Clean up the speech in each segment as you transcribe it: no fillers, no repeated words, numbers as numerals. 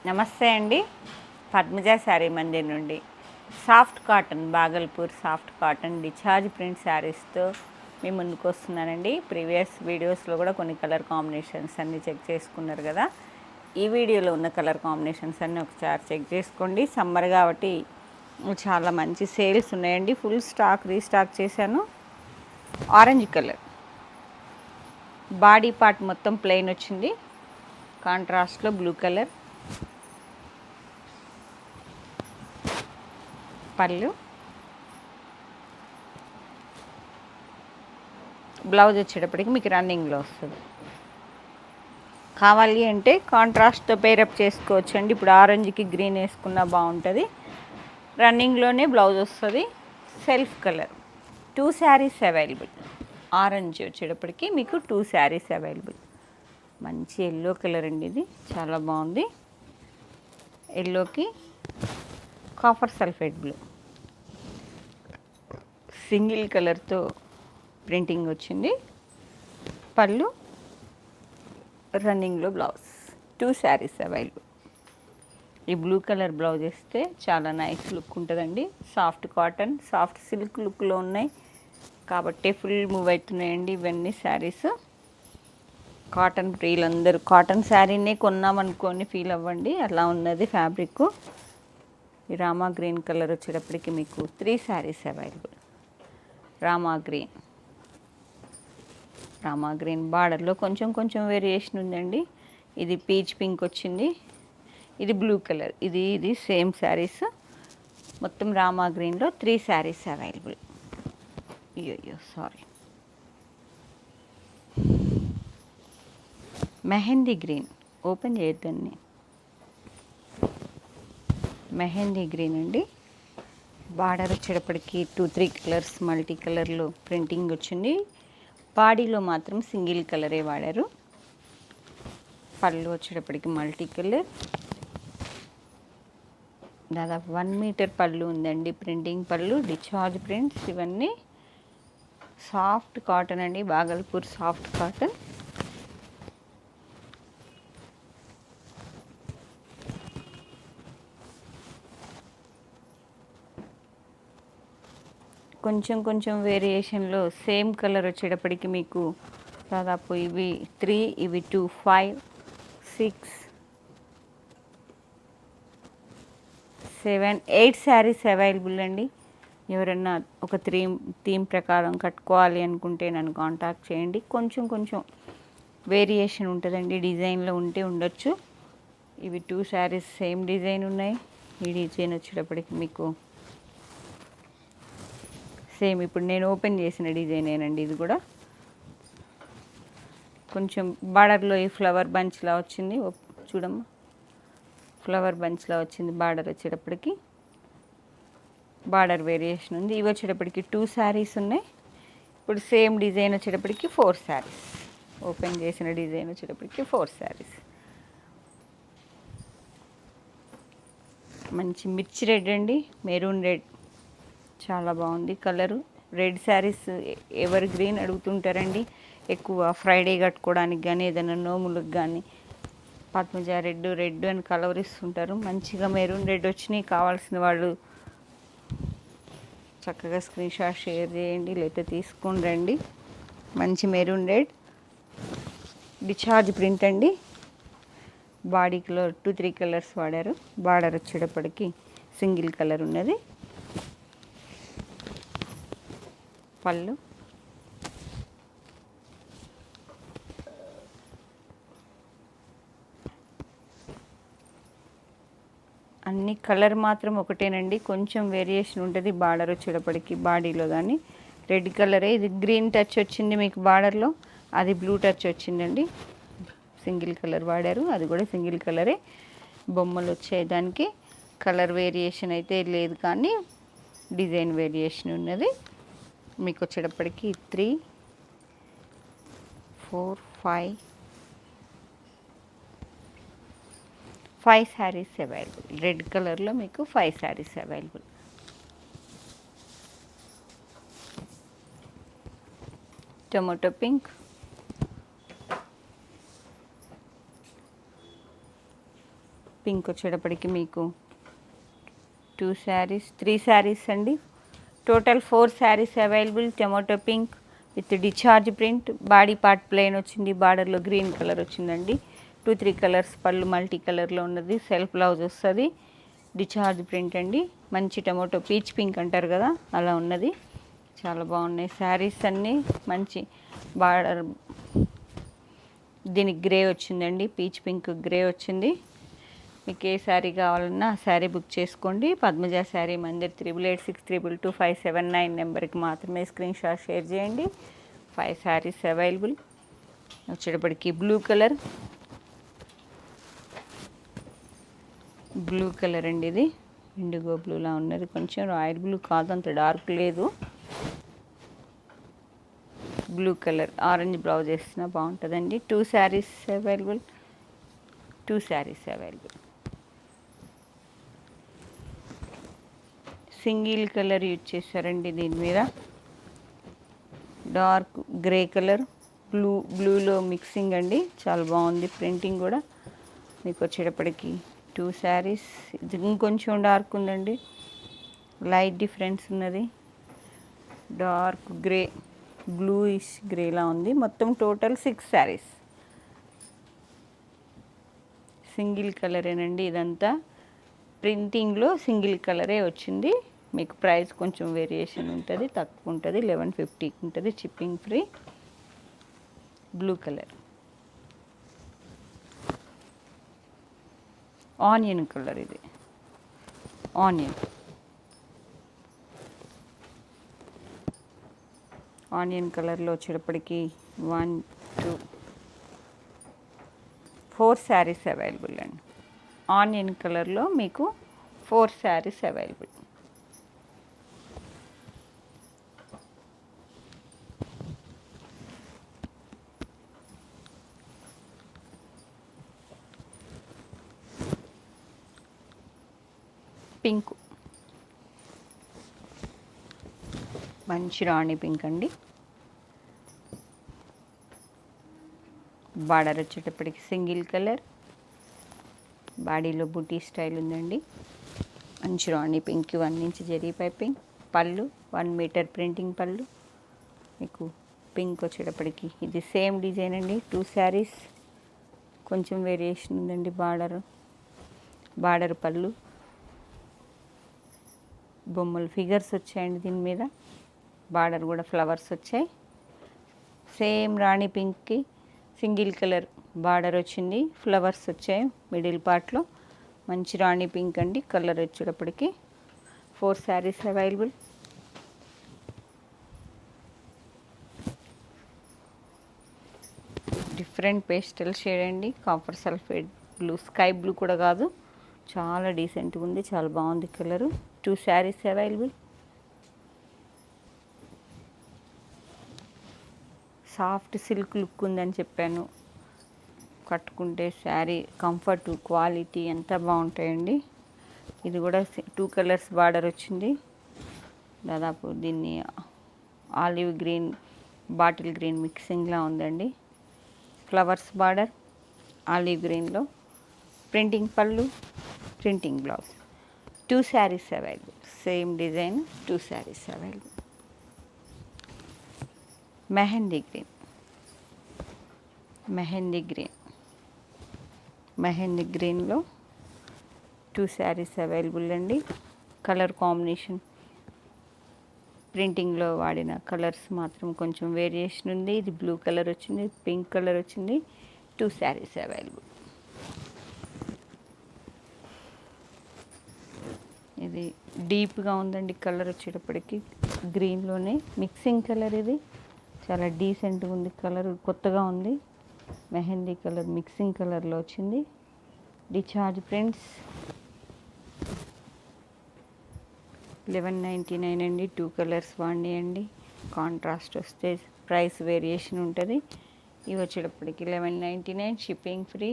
నమస్తే అండి. పద్మజ శారీ మందిర్ నుండి soft cotton Bhagalpur soft cotton discharge print శారీస్తో మీ ముందుకు వస్తున్నానండి. ప్రీవియస్ వీడియోస్లో కూడా కొన్ని కలర్ కాంబినేషన్స్ అన్నీ చెక్ చేసుకున్నారు కదా. ఈ వీడియోలో ఉన్న కలర్ కాంబినేషన్స్ అన్నీ ఒకసారి చెక్ చేసుకోండి. సమ్మర్ కాబట్టి చాలా మంచి సేల్స్ ఉన్నాయండి. ఫుల్ స్టాక్ రీస్టాక్ చేశాను. ఆరెంజ్ కలర్ బాడీ పార్ట్ మొత్తం ప్లెయిన్ వచ్చింది. కాంట్రాస్ట్లో బ్లూ కలర్ పళ్ళు, బ్లౌజ్ వచ్చేటప్పటికి మీకు రన్నింగ్లో వస్తుంది. కావాలి అంటే కాంట్రాస్ట్తో పేరప్ చేసుకోవచ్చు అండి. ఇప్పుడు ఆరెంజ్కి గ్రీన్ వేసుకున్నా బాగుంటుంది. రన్నింగ్లోనే బ్లౌజ్ వస్తుంది. Self colour 2 saris available. Orange వచ్చేటప్పటికి మీకు 2 శారీస్ అవైలబుల్. మంచి ఎల్లో కలర్ అండి, ఇది చాలా బాగుంది. ఎల్లోకి కాపర్ సల్ఫేట్ బ్లూ, సింగిల్ కలర్తో ప్రింటింగ్ వచ్చింది. పళ్ళు, రన్నింగ్లో బ్లౌజ్. 2 శారీస్ అవైలబుల్. ఈ బ్లూ కలర్ బ్లౌజ్ వేస్తే చాలా నైస్ లుక్ ఉంటుందండి. సాఫ్ట్ కాటన్, సాఫ్ట్ సిల్క్ లుక్లో ఉన్నాయి కాబట్టి ఫుల్ మూవ్ అవుతున్నాయండి ఇవన్నీ శారీస్. కాటన్ ప్రియులందరూ కాటన్ శారీనే కొన్నామనుకోని ఫీల్ అవ్వండి, అలా ఉన్నది ఫ్యాబ్రిక్. ఈ రామా గ్రీన్ కలర్ వచ్చేటప్పటికి మీకు 3 శారీస్ అవైలబుల్. రామా గ్రీన్ బార్డర్లో కొంచెం కొంచెం వేరియేషన్ ఉందండి. ఇది పీచ్ పింక్ వచ్చింది, ఇది బ్లూ కలర్, ఇది సేమ్ శారీస్. మొత్తం రామా గ్రీన్లో 3 శారీస్ అవైలబుల్. అయ్యో సారీ, మెహందీ గ్రీన్ ఓపెన్ చేయొద్దండి. మెహందీ గ్రీన్ అండి. బార్డర్ వచ్చేటప్పటికి 2-3 కలర్స్ మల్టీ కలర్లో ప్రింటింగ్ వచ్చింది. బాడీలో మాత్రం సింగిల్ కలరే వాడారు. పళ్ళు వచ్చేటప్పటికి మల్టీ కలర్, దాదాపు 1 మీటర్ పళ్ళు ఉందండి. ప్రింటింగ్ పళ్ళు, డిశ్చార్జ్ ప్రింట్స్. ఇవన్నీ సాఫ్ట్ కాటన్ అండి, బాగల్పూర్ సాఫ్ట్ కాటన్. కొంచెం కొంచెం వేరియేషన్లో సేమ్ కలర్ వచ్చేటప్పటికి మీకు దాదాపు ఇవి 3, ఇవి 2, 5, 6, 7, 8 శారీస్ అవైలబుల్ అండి. ఎవరన్నా ఒక థీమ్ ప్రకారం కట్టుకోవాలి అనుకుంటే నన్ను కాంటాక్ట్ చేయండి. కొంచెం కొంచెం వేరియేషన్ ఉంటుందండి, డిజైన్లో ఉంటే ఉండొచ్చు. ఇవి 2 శారీస్ సేమ్ డిజైన్ ఉన్నాయి. ఈ డిజైన్ వచ్చేటప్పటికి మీకు సేమ్ ఇప్పుడు నేను ఓపెన్ చేసిన డిజైనేనండి. ఇది కూడా కొంచెం బార్డర్లో ఈ ఫ్లవర్ బంచ్లా వచ్చింది. చూడమ్మా, ఫ్లవర్ బంచ్లా వచ్చింది బార్డర్ వచ్చేటప్పటికి. బార్డర్ వేరియేషన్ ఉంది. ఇవి వచ్చేటప్పటికి 2 శారీస్ ఉన్నాయి. ఇప్పుడు సేమ్ డిజైన్ వచ్చేటప్పటికి 4 శారీస్. ఓపెన్ చేసిన డిజైన్ వచ్చేటప్పటికి 4 శారీస్. మంచి మిర్చి రెడ్ అండి, మెరూన్ రెడ్, చాలా బాగుంది colour. Red saris evergreen అడుగుతుంటారండి ఎక్కువ, ఫ్రైడే కట్టుకోవడానికి కానీ ఏదైనా నోములకు కానీ పద్మజ రెడ్ అని కలర్ ఇస్తుంటారు. మంచిగా మెరూన్ రెడ్ వచ్చినాయి. కావాల్సిన వాళ్ళు చక్కగా స్క్రీన్ షాట్ షేర్ చేయండి, లేకపోతే తీసుకొని రండి. మంచి మెరూన్ రెడ్ డిశ్చార్జ్ ప్రింట్ అండి. బాడీలో 2-3 కలర్స్ వాడారు. బార్డర్ వచ్చేటప్పటికి సింగిల్ కలర్ ఉన్నది. పళ్ళు, అన్ని కలర్ మాత్రం ఒకటేనండి, కొంచెం వేరియేషన్ ఉంటుంది. బార్డర్ వచ్చేటప్పటికి బాడీలో కానీ రెడ్ కలరే. ఇది గ్రీన్ టచ్ వచ్చింది మీకు బార్డర్లో, అది బ్లూ టచ్ వచ్చిందండి. సింగిల్ కలర్ వాడారు, అది కూడా సింగిల్ కలరే. బొమ్మలు వచ్చేదానికి కలర్ వేరియేషన్ అయితే లేదు, కానీ డిజైన్ వేరియేషన్ ఉన్నది. మీకు వచ్చేటప్పటికి 3, 4, 5 శారీస్ అవైలబుల్. రెడ్ కలర్లో మీకు 5 saris available. Tomato pink, pink వచ్చేటప్పటికి మీకు 2 శారీస్ 3 శారీస్ అండి. Total 4 saris available. Tomato pink with discharge print, body part plain వచ్చింది, బార్డర్లో గ్రీన్ కలర్ వచ్చిందండి. 2-3 కలర్స్ పళ్ళు మల్టీ కలర్లో ఉన్నది, సెల్ఫ్ బ్లౌజ్ వస్తుంది, డిశ్చార్జ్ ప్రింట్ అండి. మంచి టొమాటో పీచ్ పింక్ అంటారు కదా అలా ఉన్నది, చాలా బాగున్నాయి శారీస్ అన్నీ. మంచి బార్డర్ దీనికి గ్రే వచ్చిందండి, పీచ్ పింక్ గ్రే వచ్చింది. మీకు ఏ శారీ కావాలన్నా ఆ శారీ బుక్ చేసుకోండి. పద్మజ శారీ మందిర్ 8886222579 నెంబర్కి మాత్రమే స్క్రీన్ షాట్ షేర్ చేయండి. 5 శారీస్ అవైలబుల్. వచ్చేటప్పటికి బ్లూ కలర్ అండి, ఇది ఇండిగో బ్లూలా ఉన్నది, కొంచెం రాయల్ బ్లూ కాదు, అంత డార్క్ లేదు. బ్లూ కలర్ ఆరెంజ్ బ్లౌజ్ వేసినా బాగుంటుందండి. 2 saris available. Single colour use చేశారండి దీని మీద. డార్క్ గ్రే కలర్ బ్లూలో మిక్సింగ్ అండి, చాలా బాగుంది ప్రింటింగ్ కూడా. మీకు వచ్చేటప్పటికి 2 శారీస్. ఇది ఇంకొంచెం డార్క్ ఉందండి, లైట్ డిఫరెన్స్ ఉన్నది. డార్క్ గ్రే బ్లూయిష్ గ్రేలా ఉంది. మొత్తం టోటల్ 6 శారీస్. సింగిల్ కలరేనండి ఇదంతా. ప్రింటింగ్లో సింగిల్ కలరే వచ్చింది. మీకు ప్రైస్ కొంచెం వేరియేషన్ ఉంటుంది, తక్కువ ఉంటుంది. 1150 ఉంటుంది, shipping free. Blue colour onion colour, ఇది ఆనియన్ కలర్లో వచ్చేటప్పటికి 1 2 4 శారీస్ అవైలబుల్ అండి. ఆనియన్ కలర్లో మీకు 4 శారీస్ అవైలబుల్. పింక్, మంచి రాణి పింక్ అండి. బార్డర్ వచ్చేటప్పటికి సింగిల్ కలర్, బాడీలో బుటీ స్టైల్ ఉందండి. మంచి rani pink, 1 inch zari piping. పళ్ళు 1 మీటర్ ప్రింటింగ్ పళ్ళు. మీకు పింక్ వచ్చేటప్పటికి ఇది సేమ్ డిజైన్ అండి. 2 శారీస్, కొంచెం వేరియేషన్ ఉందండి. బార్డర్ పళ్ళు బొమ్మలు ఫిగర్స్ వచ్చాయండి దీని మీద. బార్డర్ కూడా ఫ్లవర్స్ వచ్చాయి. సేమ్ రాణి పింక్కి సింగిల్ కలర్ బార్డర్ వచ్చింది, ఫ్లవర్స్ వచ్చాయి మిడిల్ పార్ట్లో. మంచి రాణి పింక్ అండి కలర్ వచ్చేటప్పటికి. 4 saris available. Different pastel shade అండి, copper sulphate blue, sky blue కూడా కాదు, చాలా డీసెంట్గా ఉంది, చాలా బాగుంది colour. 2 saris available. Soft silk look ఉందని చెప్పాను, కట్టుకుంటే శారీ కంఫర్ట్ క్వాలిటీ ఎంత బాగుంటాయండి. ఇది కూడా 2 కలర్స్ బార్డర్ వచ్చింది. దాదాపు దీన్ని ఆలివ్ గ్రీన్ బాటిల్ గ్రీన్ మిక్సింగ్లా ఉందండి. ఫ్లవర్స్ బార్డర్ ఆలివ్ గ్రీన్లో, ప్రింటింగ్ పళ్ళు, printing blouse. 2 saris available. Same design, 2 saris available. Mehndi గ్రీన్లో 2 శారీస్ అవైలబుల్ అండి. కలర్ కాంబినేషన్ ప్రింటింగ్లో వాడిన కలర్స్ మాత్రం కొంచెం వేరియేషన్ ఉంది. ఇది బ్లూ కలర్ వచ్చింది, పింక్ కలర్ వచ్చింది. 2 శారీస్ అవైలబుల్. ఇది డీప్గా ఉందండి కలర్ వచ్చేటప్పటికి, గ్రీన్లోనే మిక్సింగ్ కలర్. ఇది చాలా డీసెంట్గా ఉంది కలర్, కొత్తగా ఉంది. మెహందీ కలర్ మిక్సింగ్ కలర్లో వచ్చింది. డిశ్చార్జ్ ప్రింట్స్ 1199 అండి. 2 కలర్స్ వాడి అండి, కాంట్రాస్ట్ వస్తే ప్రైస్ వేరియేషన్ ఉంటుంది. ఇవి వచ్చేటప్పటికి 1199, shipping free.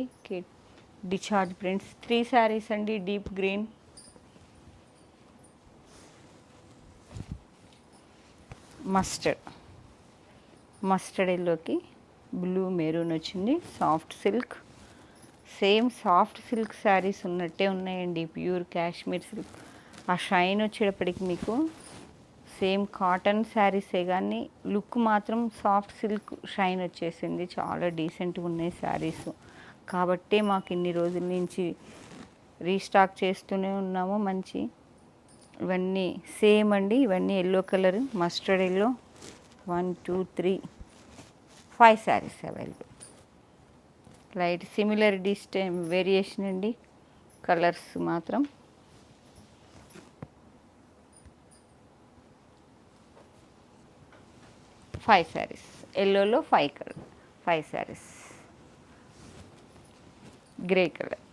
Discharge prints 3 saris అండి. డీప్ గ్రీన్, మస్టర్డ్ ఎల్లోకి బ్లూ మెరూన్ వచ్చింది. Soft silk same soft silk saris ఉన్నట్టే ఉన్నాయండి, ప్యూర్ కాశ్మీర్ సిల్క్. ఆ షైన్ వచ్చేటప్పటికి మీకు సేమ్ కాటన్ శారీసే కానీ లుక్ మాత్రం సాఫ్ట్ సిల్క్ షైన్ వచ్చేసింది. చాలా డీసెంట్గా ఉన్నాయి శారీస్. కాబట్టే మాకు ఇన్ని రోజుల నుంచి రీస్టాక్ చేస్తూనే ఉన్నాము. మంచి ఇవన్నీ సేమ్ అండి, ఇవన్నీ yellow colour, mustard yellow. 1 2 3 5 saris available. Light similar డిస్టెమ్ వేరియేషన్ అండి, కలర్స్ మాత్రం. ఫైవ్ శారీస్ ఎల్లోలో 5 శారీస్. Grey colour.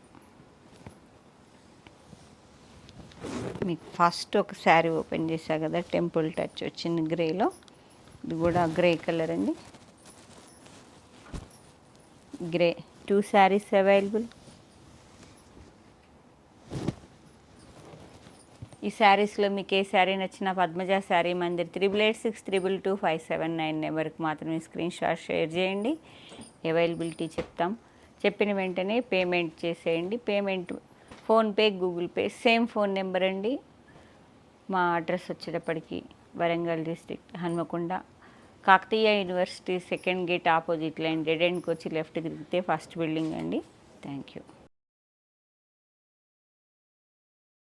మీకు ఫస్ట్ ఒక శారీ ఓపెన్ చేశా కదా, టెంపుల్ టచ్ వచ్చింది గ్రేలో. ఇది కూడా గ్రే కలర్ అండి, గ్రే. 2 శారీస్ అవైలబుల్. ఈ శారీస్లో మీకు ఏ శారీ నచ్చినా పద్మజ శారీ మందిర్ 8886222579 నెంబర్కి మాత్రమే స్క్రీన్ షాట్ షేర్ చేయండి. అవైలబిలిటీ చెప్తాం. చెప్పిన వెంటనే పేమెంట్ చేసేయండి. Payment PhonePe, Google Pay same phone number అండి. మా అడ్రస్ వచ్చేటప్పటికి Warangal district, Hanamkonda, Kakatiya university second gate opposite line dead ఎండ్కి వచ్చి లెఫ్ట్ తిరిగితే ఫస్ట్ బిల్డింగ్ అండి. Thank you.